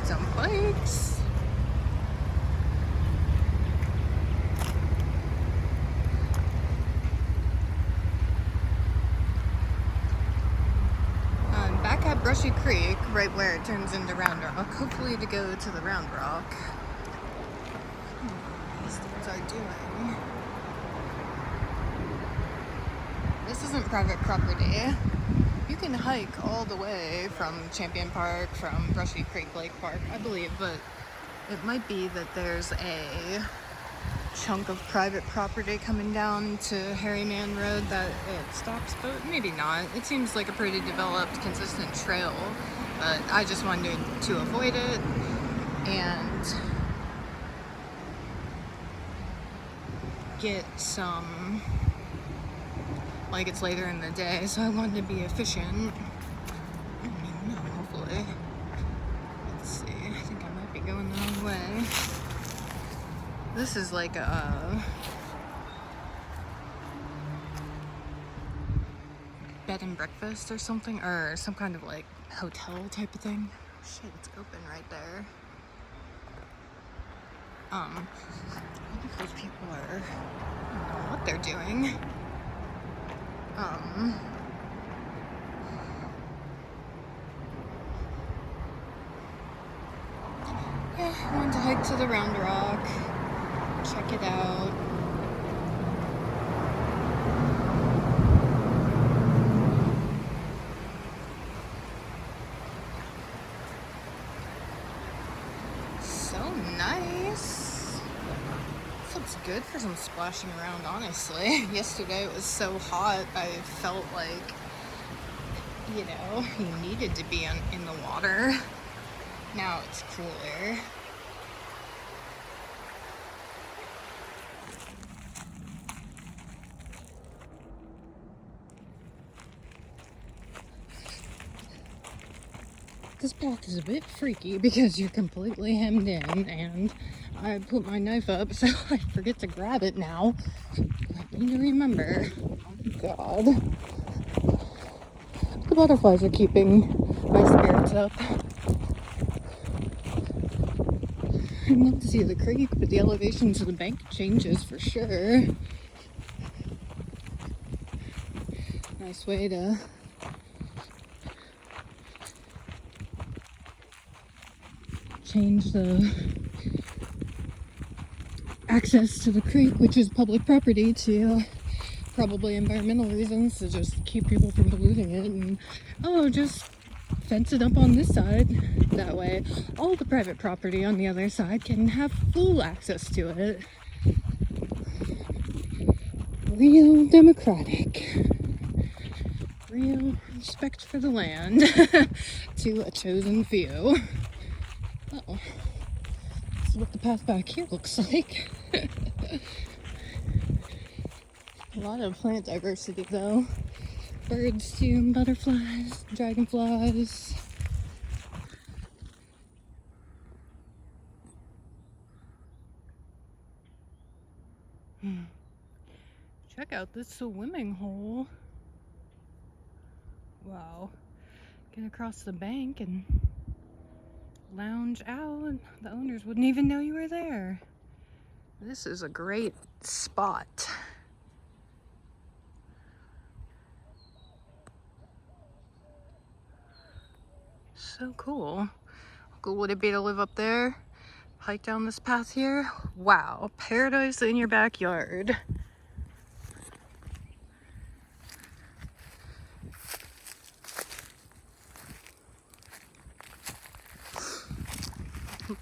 some bikes. I'm back at Brushy Creek, right where it turns into Round Rock, hopefully to go to the Round Rock. These things are doing. This isn't private property. You can hike all the way from Champion Park, from Brushy Creek Lake Park, I believe, but it might be that there's a chunk of private property coming down to Harryman Road that it stops, but maybe not. It seems like a pretty developed, consistent trail, but I just wanted to avoid it, and get some, like, it's later in the day, so I wanted to be efficient. I don't even know, hopefully. Let's see, I think I might be going the wrong way. This is like a bed and breakfast or something, or some kind of like hotel type of thing. Shit, it's open right there. I wonder if those people are, I don't know what they're doing. Yeah, I wanted to hike to the Round Rock, check it out. So nice. This looks good for some splashing around, honestly. Yesterday it was so hot, I felt like, you know, you needed to be in the water. Now it's cooler. This path is a bit freaky because you're completely hemmed in, and I put my knife up so I forget to grab it now. I need to remember. Oh God. The butterflies are keeping my spirits up. I'd love to see the creek, but the elevation to the bank changes for sure. Nice way to change the access to the creek, which is public property, to probably environmental reasons, to just keep people from polluting it, and just fence it up on this side. That way all the private property on the other side can have full access to it. Real democratic. Real respect for the land to a chosen few. Oh, this is what the path back here looks like. A lot of plant diversity though. Birds too, butterflies, dragonflies. Check out this swimming hole. Wow. Get across the bank and lounge out, and the owners wouldn't even know you were there. This is a great spot. So cool. How cool would it be to live up there? Hike down this path here? Wow, paradise in your backyard.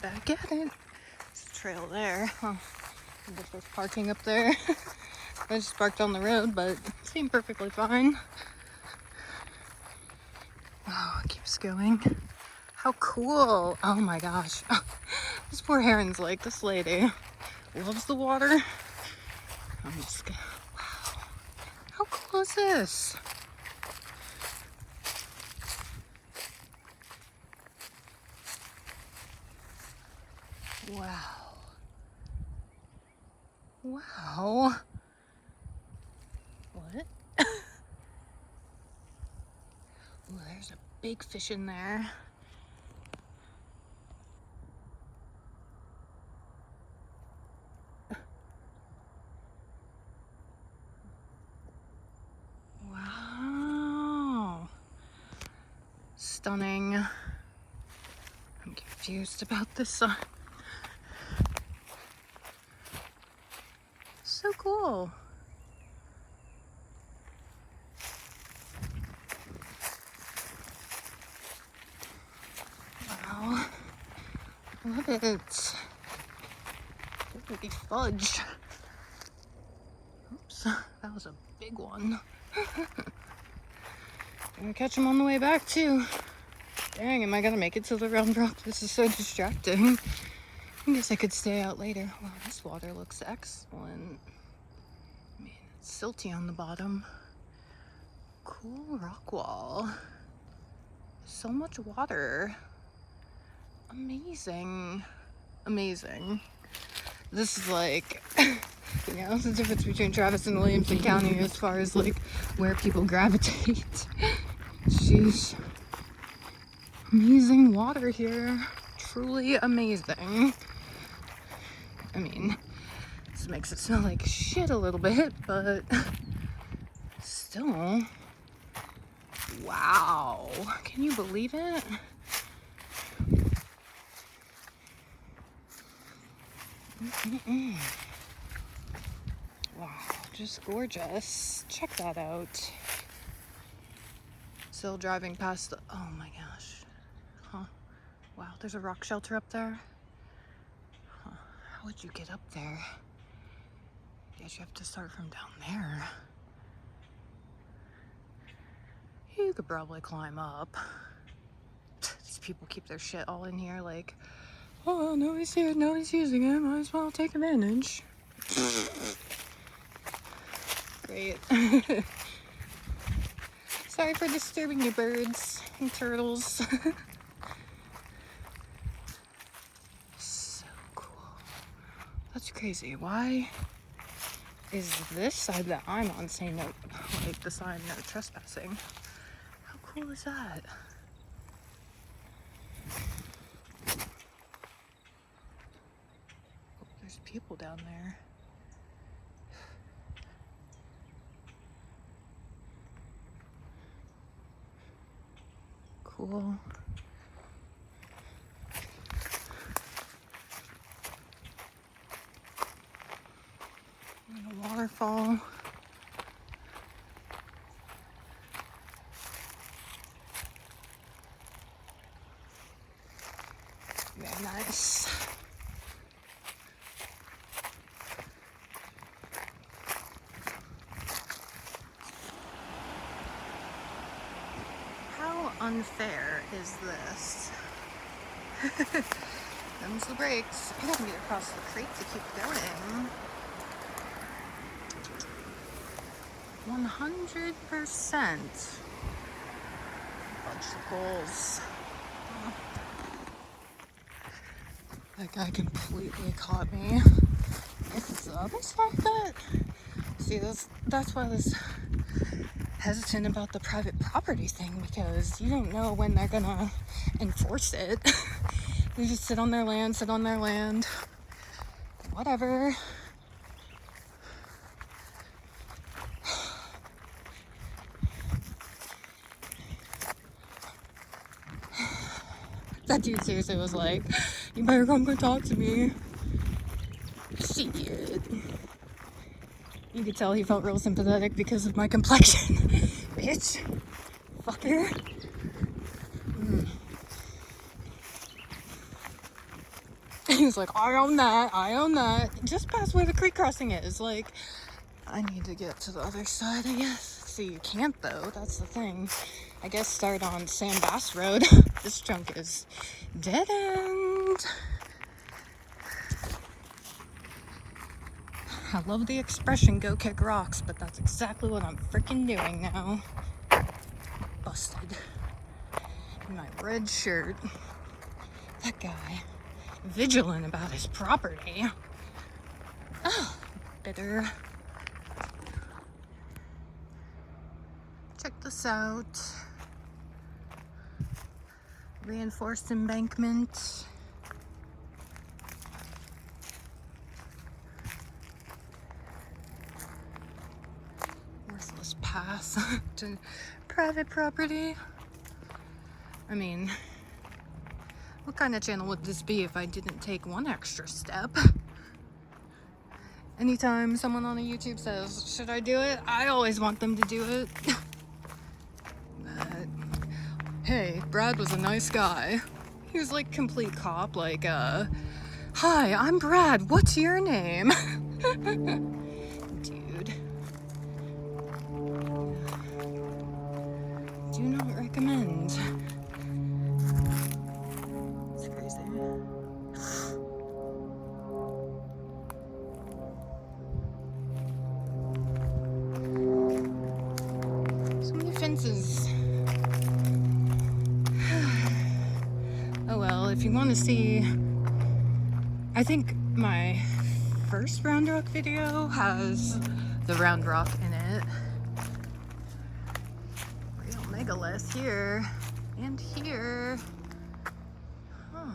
Back at it. There's a trail there. Huh. I guess there's parking up there. I just parked on the road, but it seemed perfectly fine. Oh, it keeps going. How cool. Oh my gosh. This poor heron's like, this lady loves the water. I'm just gonna, wow. How cool is this? Wow. Wow. What? Ooh, there's a big fish in there. stunning. I'm confused about this sign. So cool. Wow. Love it. Holy fudge. Oops, that was a big one. Gonna catch him on the way back too. Dang, am I gonna make it to the round rock? This is so distracting. I guess I could stay out later. Wow, this water looks excellent. I mean, it's silty on the bottom. Cool rock wall. So much water. Amazing. Amazing. This is like, you know, the difference between Travis and Williamson County as far as like where people gravitate. Jeez. Amazing water here. Truly amazing. I mean, this makes it smell like shit a little bit, but still. Wow. Can you believe it? Wow, just gorgeous. Check that out. Still driving past the, oh my gosh. Huh. Wow, there's a rock shelter up there. Huh. How would you get up there? Guess you have to start from down there. You could probably climb up. These people keep their shit all in here like, oh, nobody's here, nobody's using it, might as well take advantage. Great. Sorry for disturbing you, birds and turtles. So cool. That's crazy. Why is this side that I'm on saying no, like the sign no trespassing? How cool is that? Oh, there's people down there. Cool. And a waterfall. Very nice. How unfair is this? Them's the brakes. I gotta get across the creek to keep going. 100%. Fudgesicles. That guy completely caught me. It's the other side that. See, that's why I was hesitant about the private property thing, because you don't know when they're gonna enforce it. They just sit on their land, whatever. That dude seriously was like, you better come talk to me. Shit. You could tell he felt real sympathetic because of my complexion. Bitch. Fucker. He was like, I own that. Just past where the creek crossing is. Like, I need to get to the other side, I guess. See, you can't though, that's the thing. I guess start on Sam Bass Road. This chunk is dead end. I love the expression, go kick rocks, but that's exactly what I'm freaking doing now. Busted. In my red shirt. That guy. Vigilant about his property. Oh, bitter. Check this out. Reinforced embankment. Worthless pass to private property. I mean, what kind of channel would this be if I didn't take one extra step? Anytime someone on a YouTube says, should I do it? I always want them to do it. But, hey, Brad was a nice guy. He was like complete cop, like, hi, I'm Brad, what's your name? Dude. Do not recommend. It's crazy. So many fences. Oh well, if you want to see, I think my first Round Rock video has the Round Rock in it. Real megalith here and here. Huh.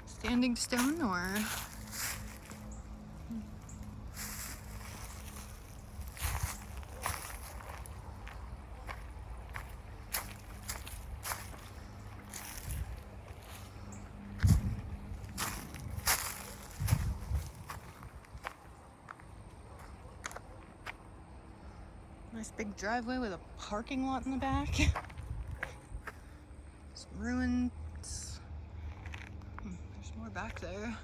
Standing stone or nice big driveway with a parking lot in the back. Some ruins. There's more back there.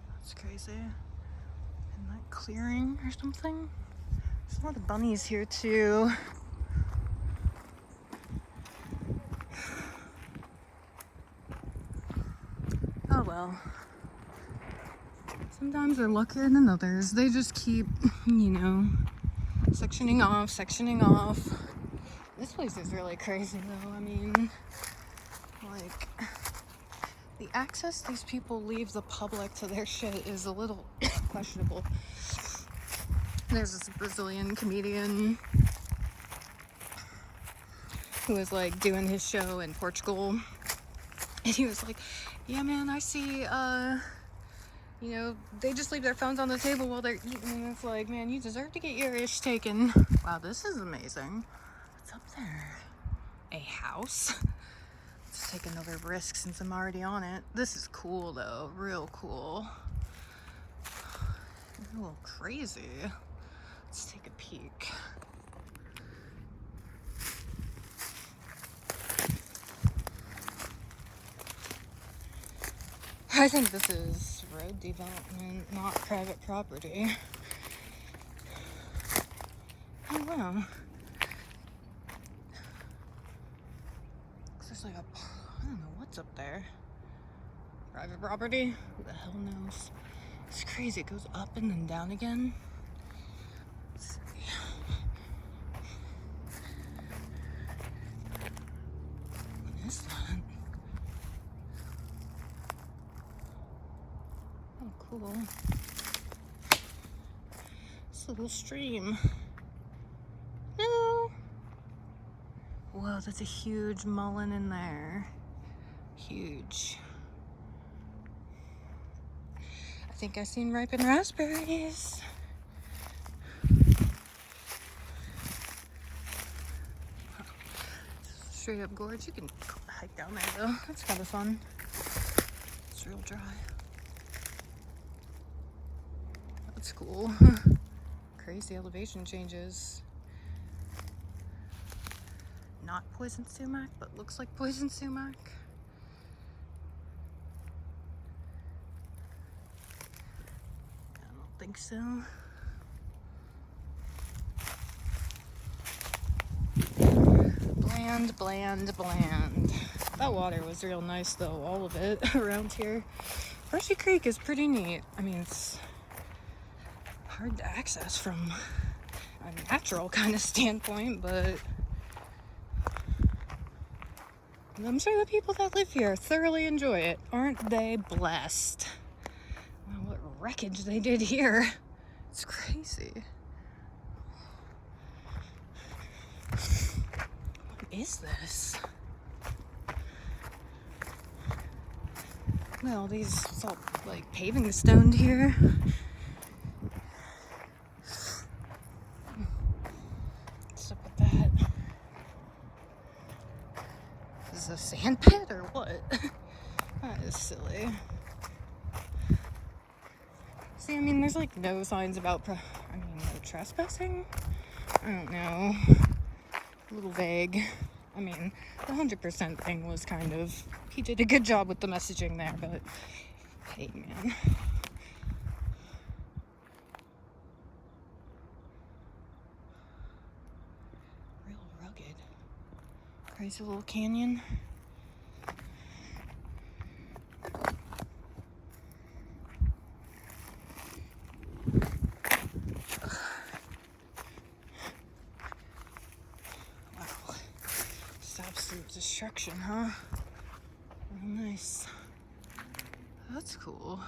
That's crazy. And that clearing or something. There's a lot of bunnies here too. Oh well. Sometimes they're luckier than others. They just keep, you know, sectioning off. This place is really crazy though. I mean, like, the access these people leave the public to their shit is a little questionable. There's this Brazilian comedian who was like doing his show in Portugal, and he was like, yeah man, I see you know, they just leave their phones on the table while they're eating, and it's like, man, you deserve to get your ish taken. Wow, this is amazing. What's up there? A house? It's taking over risk since I'm already on it. This is cool though, real cool. A little crazy. Let's take a peek. I think this is road development, not private property. Oh wow. There's like I don't know what's up there. Private property? Who the hell knows? It's crazy. It goes up and then down again. Let's see. What is that? Oh, cool. It's a little stream. No. Whoa, that's a huge mullein in there. Huge. I think I've seen ripened raspberries. Straight up gorge. You can hike down there though. That's kind of fun. It's real dry. That's cool. Crazy elevation changes. Not poison sumac, but looks like poison sumac. I don't think so. Bland, bland, bland. That water was real nice though, all of it around here. Brushy Creek is pretty neat. I mean, it's hard to access from a natural kind of standpoint, but I'm sure the people that live here thoroughly enjoy it. Aren't they blessed? Wow, what wreckage they did here. It's crazy. is this? Well, it's all like paving stoned here. What's up with that? Is this a sand pit or what? That is silly. See, I mean, there's like no signs about, no trespassing? I don't know. A little vague. I mean, the 100% thing was kind of, he did a good job with the messaging there, but hey, man. Real rugged. Crazy little canyon. Wow. Just absolute destruction, huh? Real nice. That's cool.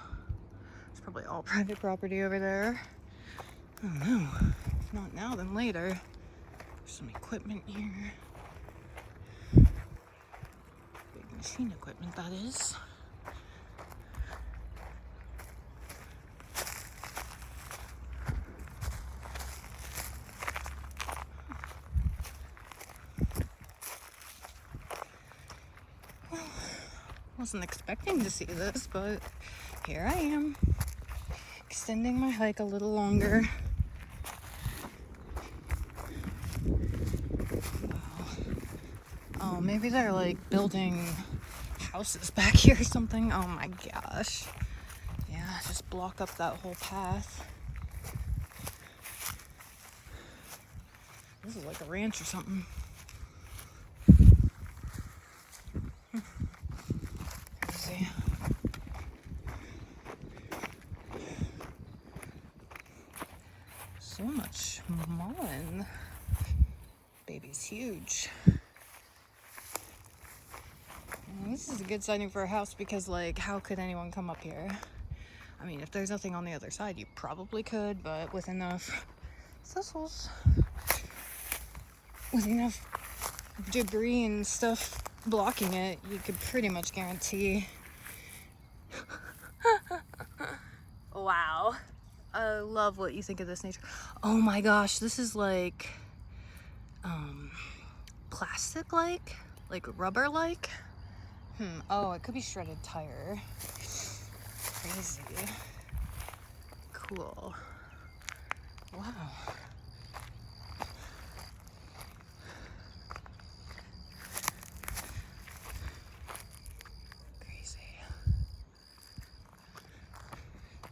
It's probably all private property over there. I don't know. If not now, then later. There's some equipment here. Big machine equipment, that is. Well, wasn't expecting to see this, but here I am. Extending my hike a little longer. Oh, maybe they're like building houses back here or something. Oh my gosh. Yeah, just block up that whole path. This is like a ranch or something. Crazy. So much mullein. Baby's huge. This is a good sighting for a house because, like, how could anyone come up here? I mean, if there's nothing on the other side, you probably could, but with enough thistles, with enough debris and stuff blocking it, you could pretty much guarantee. Wow. I love what you think of this nature. Oh my gosh, this is like plastic-like? Like rubber-like? Oh, it could be shredded tire. Crazy. Cool. Wow. Crazy.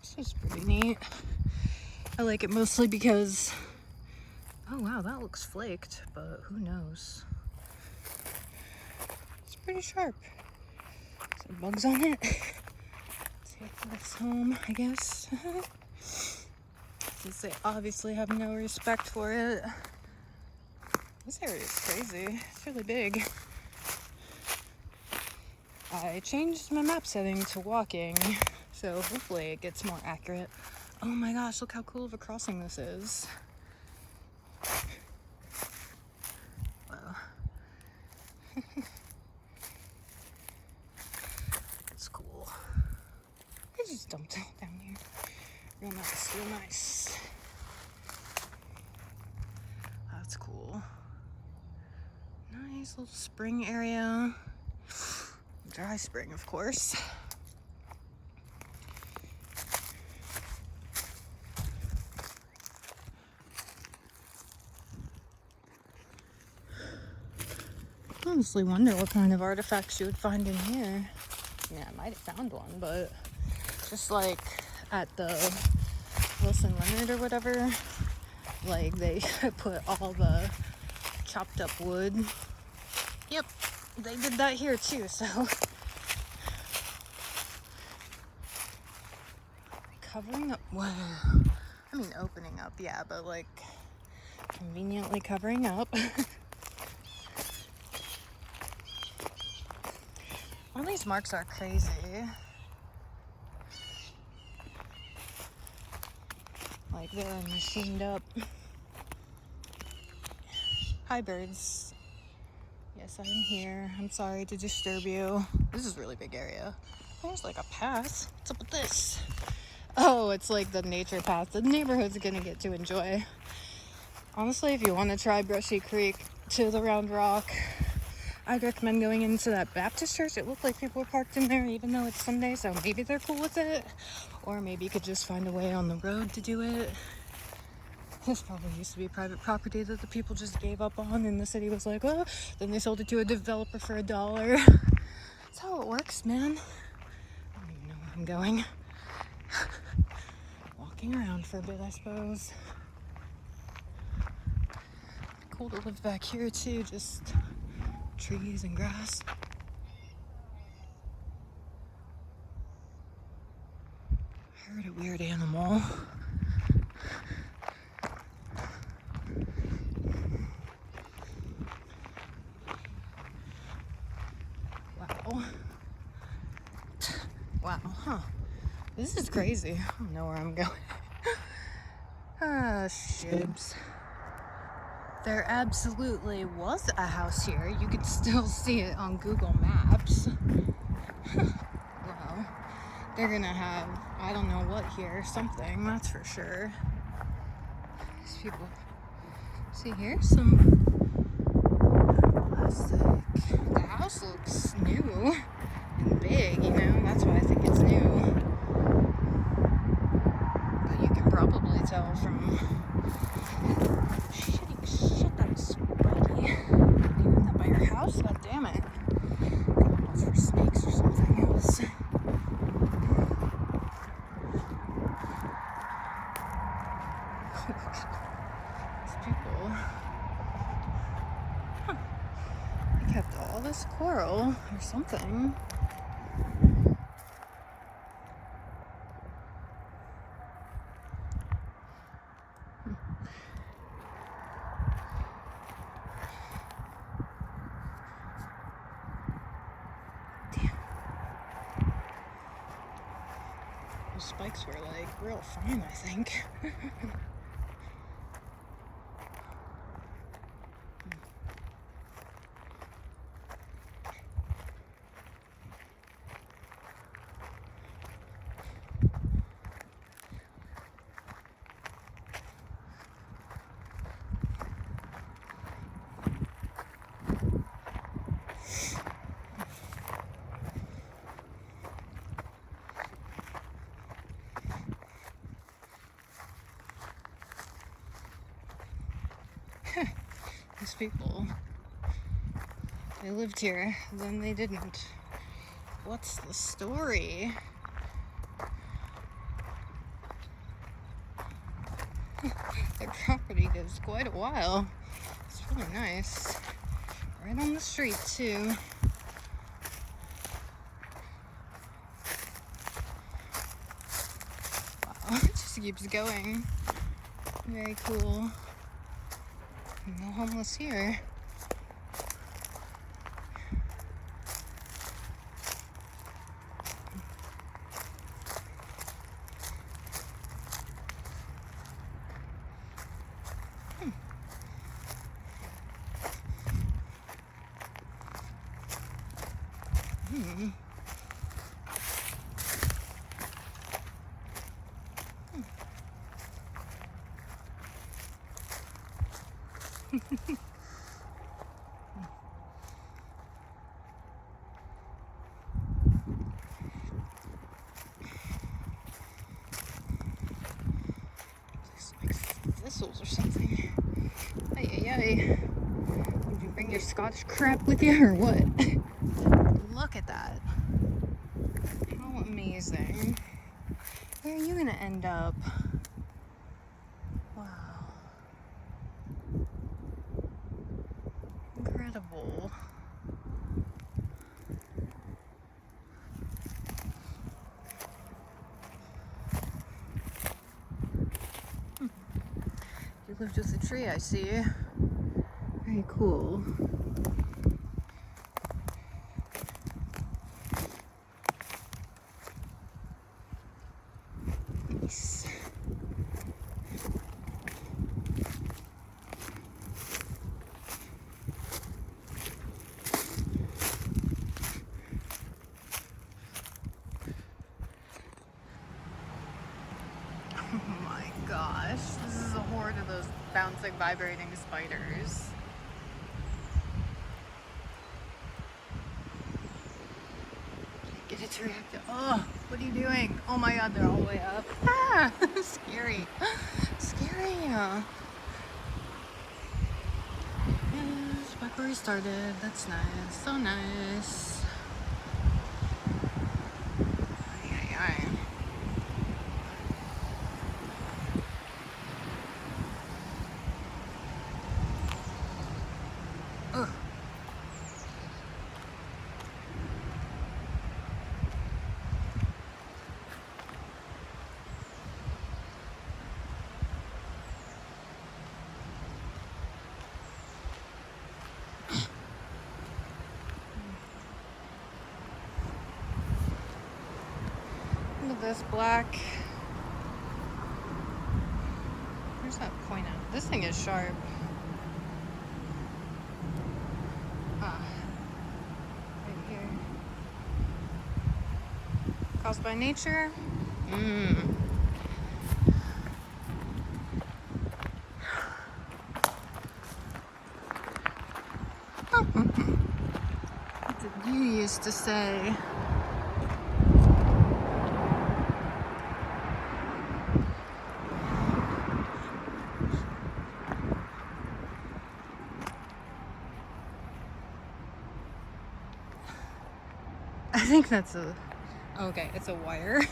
This is pretty neat. I like it mostly because, oh wow, that looks flaked, but who knows? It's pretty sharp. Some bugs on it. Take this home, I guess. Since they obviously have no respect for it. This area is crazy. It's really big. I changed my map setting to walking, so hopefully it gets more accurate. Oh my gosh, look how cool of a crossing this is. Wow. It's cool. I just dumped it down here. Real nice, real nice. That's cool. Nice little spring area. Dry spring, of course. I honestly wonder what kind of artifacts you would find in here. Yeah, I might have found one, but just like at the Wilson Leonard or whatever, like they put all the chopped up wood. Yep, they did that here too, so. Covering up, wow. I mean opening up, yeah, but like conveniently covering up. All these marks are crazy. Like they're machined up. Hi birds. Yes, I'm here. I'm sorry to disturb you. This is a really big area. There's like a path. What's up with this? Oh, it's like the nature path the neighborhood's gonna get to enjoy. Honestly, if you want to try Brushy Creek to the Round Rock, I'd recommend going into that Baptist church. It looked like people were parked in there even though it's Sunday, so maybe they're cool with it. Or maybe you could just find a way on the road to do it. This probably used to be private property that the people just gave up on, and the city was like, oh, then they sold it to a developer for $1. That's how it works, man. I don't even know where I'm going. Walking around for a bit, I suppose. Cool to live back here too, just trees and grass. I heard a weird animal. Wow. Wow, huh. This is crazy. I don't know where I'm going. Shibs. There absolutely was a house here. You could still see it on Google Maps. Wow. They're gonna have, I don't know what here, something, that's for sure. These people. See, here's some plastic. The house looks new and big, you know, that's why I think it's new. But you can probably tell from shit, that was spiky. You have that by your house? God damn it. That's for snakes or something else. These people. Huh. They kept all this coral or something. Those spikes were like real fine, I think. These people, they lived here, then they didn't. What's the story? Their property goes quite a while. It's really nice. Right on the street, too. Wow, it just keeps going. Very cool. No homeless here. Like thistles or something. Ay. Did you bring your Scotch crap with you or what? Look at that. How amazing. Where are you gonna end up? Wow. Incredible. You lived with a tree, I see. Very cool. Nice. It's like vibrating spiders. Get it to react. Oh, what are you doing? Oh my god, they're all the way up. Ah, scary. Scary. Yes, back where we started. That's nice. So nice. Ay, ay, ay. Ugh. Look at this black. Where's that point at? This thing is sharp. Ah, right here. Caused by nature. What did you used to say? I think that's a... Okay, it's a wire.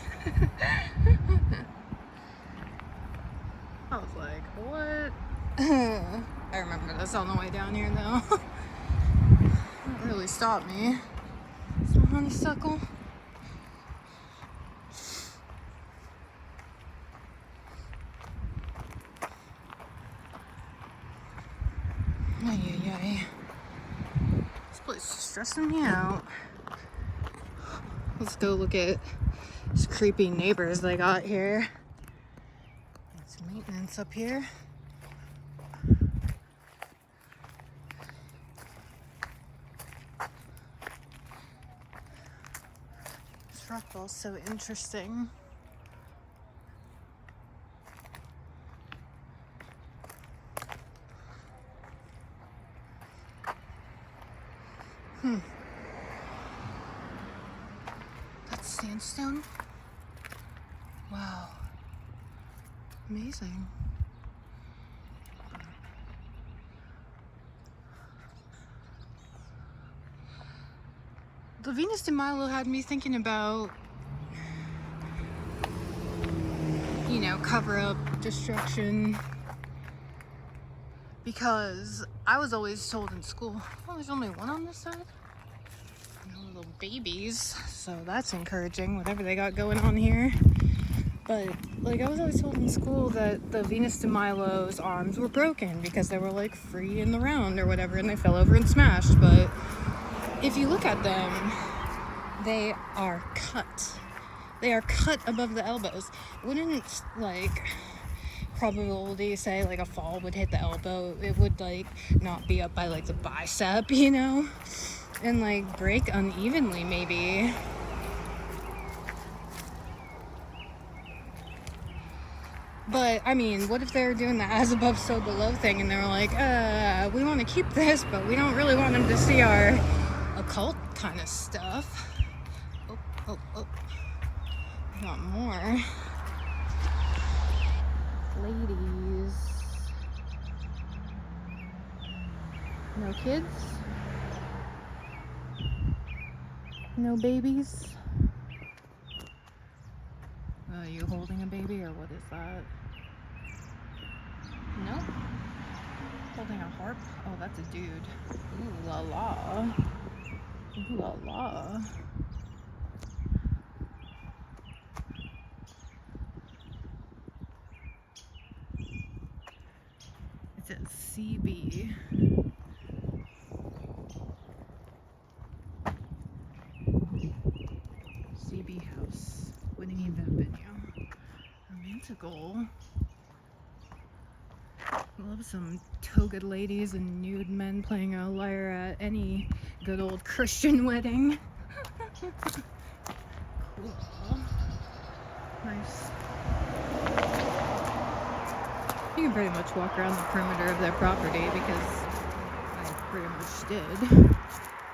I was like, what? I remember this on the way down here though. It really stopped me. Some honeysuckle. Ay, ay, ay. This place is stressing me out. Let's go look at these creepy neighbors they got here. Got some maintenance up here. This rock wall's so interesting. That's sandstone? Wow. Amazing. The Venus de Milo had me thinking about, you know, cover up, destruction. Because I was always told in school, oh, there's only one on this side? No little babies, so that's encouraging, whatever they got going on here. But, like, I was always told in school that the Venus de Milo's arms were broken because they were, like, free in the round or whatever, and they fell over and smashed. But if you look at them, they are cut. They are cut above the elbows. Wouldn't, like, probability say, like, a fall would hit the elbow? It would, like, not be up by, like, the bicep, you know? And, like, break unevenly, maybe. But, I mean, what if they're doing the as above, so below thing, and they're like, we want to keep this, but we don't really want them to see our occult kind of stuff. Oh. I want more. Ladies. No kids? No babies? Are you holding a baby, or what is that? Nope. Holding a harp? Oh, that's a dude. Ooh la la. Ooh la la. It says CB. CB House. Winning event venue. Romantical. Love some togaed ladies and nude men playing a lyre at any good old Christian wedding. Cool. Nice. You can pretty much walk around the perimeter of their property because I pretty much did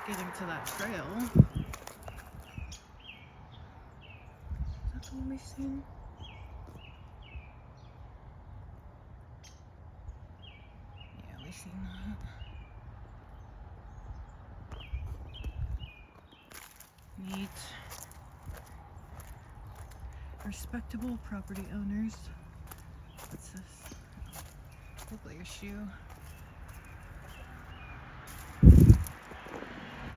getting to that trail. Is that the one we've seen? Yeah, we've seen that. Neat. Respectable property owners. What's this? Look like a shoe.